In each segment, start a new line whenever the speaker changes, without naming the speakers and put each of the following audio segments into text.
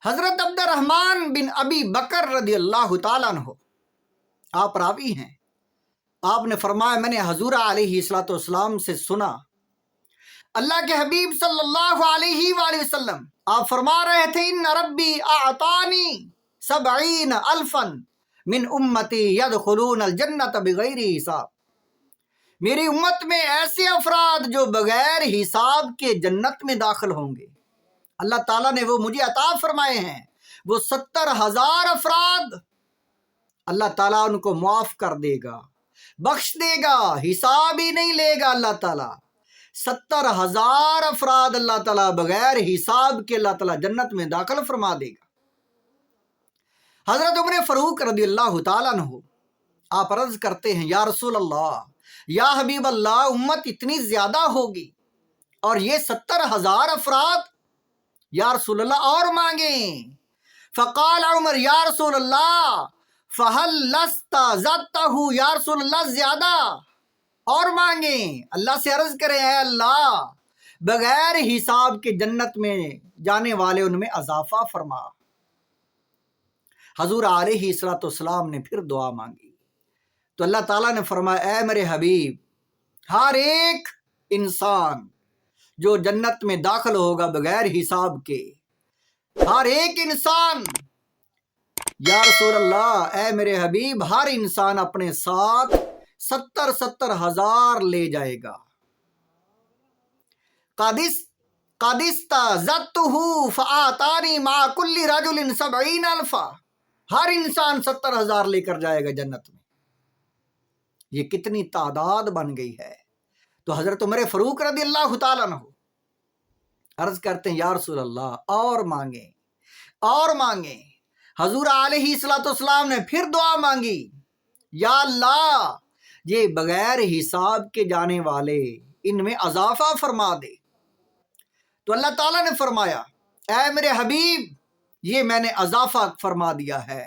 حضرت عبد الرحمن بن ابی بکر رضی اللہ تعالیٰ عنہ آپ راوی ہیں، آپ نے فرمایا میں نے حضور علیہ السلام سے سنا، اللہ کے حبیب صلی اللہ علیہ وآلہ وسلم آپ فرما رہے تھے ان ربی اعطانی 70,000 من امتی یدخلون الجنت بغیر حساب، میری امت میں ایسے افراد جو بغیر حساب کے جنت میں داخل ہوں گے، اللہ تعالیٰ نے وہ مجھے عطا فرمائے ہیں، وہ 70,000 افراد اللہ تعالیٰ ان کو معاف کر دے گا، بخش دے گا، حساب ہی نہیں لے گا اللہ تعالیٰ۔ 70,000 افراد اللہ تعالیٰ بغیر حساب کے اللہ تعالیٰ جنت میں داخل فرما دے گا۔ حضرت عمر فاروق رضی اللہ تعالیٰ عنہ آپ عرض کرتے ہیں یا رسول اللہ، یا حبیب اللہ، امت اتنی زیادہ ہوگی اور یہ 70,000 افراد، یا رسول اللہ اور مانگیں۔ فقال عمر یا رسول اللہ فہل لست زدتہ، یا رسول اللہ زیادہ اور مانگیں، اللہ سے عرض کریں اے اللہ بغیر حساب کے جنت میں جانے والے ان میں اضافہ فرما۔ حضور علیہ السلام نے پھر دعا مانگی تو اللہ تعالیٰ نے فرمایا اے میرے حبیب، ہر ایک انسان جو جنت میں داخل ہوگا بغیر حساب کے، ہر ایک انسان، یا رسول اللہ اے میرے حبیب، ہر انسان اپنے ساتھ 70,000 لے جائے گا۔ قد استزدتہ فآتانی مع کل رجل 70,000، ہر انسان 70,000 لے کر جائے گا جنت میں۔ یہ کتنی تعداد بن گئی ہے۔ تو حضرت عمر فاروق رضی اللہ تعالیٰ عنہ عرض کرتے ہیں یا رسول اللہ اور مانگیں اور مانگیں۔ حضور علیہ السلام نے پھر دعا مانگی، یا اللہ یہ بغیر حساب کے جانے والے ان میں اضافہ فرما دے۔ تو اللہ تعالیٰ نے فرمایا اے میرے حبیب یہ میں نے اضافہ فرما دیا ہے۔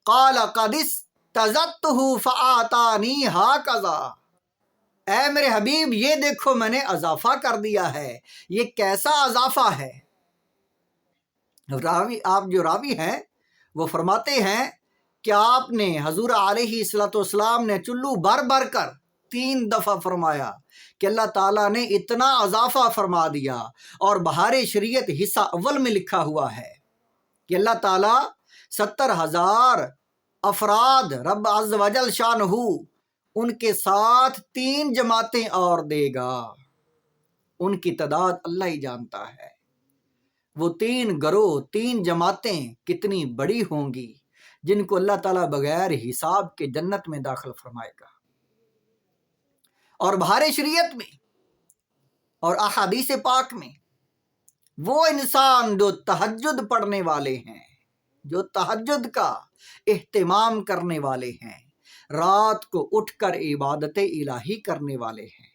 قال قد استزدتہ فآتانی ہکذا، اے میرے حبیب یہ دیکھو میں نے اضافہ کر دیا ہے۔ یہ کیسا اضافہ ہے؟ آپ جو راوی ہیں وہ فرماتے ہیں کہ آپ نے حضور علیہ السلام نے چلو بھر بھر کر 3 دفعہ فرمایا کہ اللہ تعالیٰ نے اتنا اضافہ فرما دیا، اور بہار شریعت حصہ اول میں لکھا ہوا ہے کہ اللہ تعالیٰ 70,000 افراد رب عز و جل شانہ ان کے ساتھ 3 جماعتیں اور دے گا، ان کی تعداد اللہ ہی جانتا ہے۔ وہ 3 گروہ 3 جماعتیں کتنی بڑی ہوں گی جن کو اللہ تعالیٰ بغیر حساب کے جنت میں داخل فرمائے گا۔ اور بہار شریعت میں اور احادیث پاک میں وہ انسان جو تہجد پڑھنے والے ہیں، جو تہجد کا اہتمام کرنے والے ہیں، رات کو اٹھ کر عبادت الہی کرنے والے ہیں،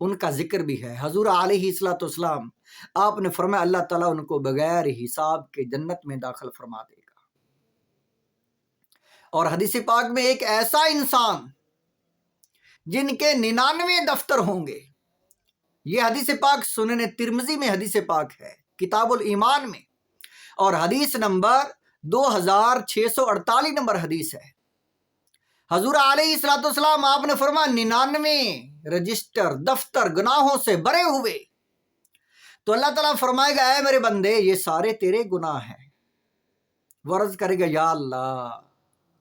ان کا ذکر بھی ہے۔ حضور علیہ السلام آپ نے فرمایا اللہ تعالیٰ ان کو بغیر حساب کے جنت میں داخل فرما دے گا۔ اور حدیث پاک میں ایک ایسا انسان جن کے 99 دفتر ہوں گے، یہ حدیث پاک سنن ترمذی میں حدیث پاک ہے، کتاب الایمان میں، اور حدیث نمبر 2648 نمبر حدیث ہے۔ حضور علیہ السلام آپ نے فرمایا 99 رجسٹر دفتر گناہوں سے بھرے ہوئے، تو اللہ تعالیٰ فرمائے گا اے میرے بندے یہ سارے تیرے گناہ ہیں۔ وہ عرض کرے گا یا اللہ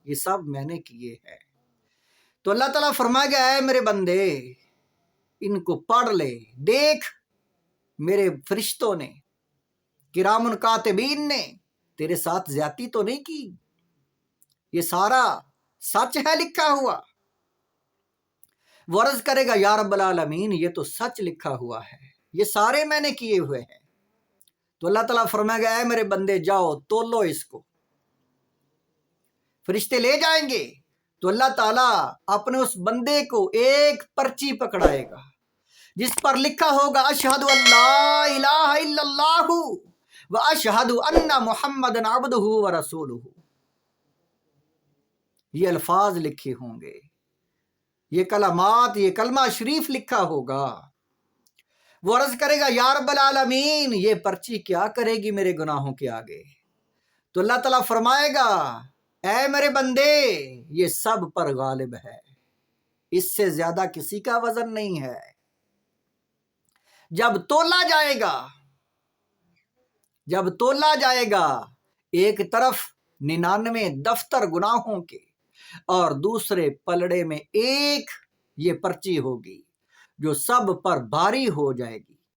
یہ سب میں نے کیے ہیں۔ تو اللہ تعالیٰ فرمائے گا اے میرے بندے ان کو پڑھ لے، دیکھ میرے فرشتوں نے، کرام کاتبین نے تیرے ساتھ زیادتی تو نہیں کی، یہ سارا سچ ہے لکھا ہوا۔ وہ عرض کرے گا یا رب العالمین یہ تو سچ لکھا ہوا ہے، یہ سارے میں نے کیے ہوئے ہیں۔ تو اللہ تعالیٰ فرمائے گا اے میرے بندے جاؤ تولو اس کو۔ فرشتے لے جائیں گے تو اللہ تعالیٰ اپنے اس بندے کو ایک پرچی پکڑائے گا جس پر لکھا ہوگا اشہد ان لا الہ الا اللہ و اشہد ان محمد عبدہ و رسولہ۔ یہ الفاظ لکھے ہوں گے، یہ کلمات، یہ کلمہ شریف لکھا ہوگا۔ وہ عرض کرے گا یا رب العالمین یہ پرچی کیا کرے گی میرے گناہوں کے آگے؟ تو اللہ تعالیٰ فرمائے گا اے میرے بندے یہ سب پر غالب ہے، اس سے زیادہ کسی کا وزن نہیں ہے۔ جب تولا جائے گا ایک طرف 99 دفتر گناہوں کے اور دوسرے پلڑے میں ایک یہ پرچی ہوگی جو سب پر بھاری ہو جائے گی۔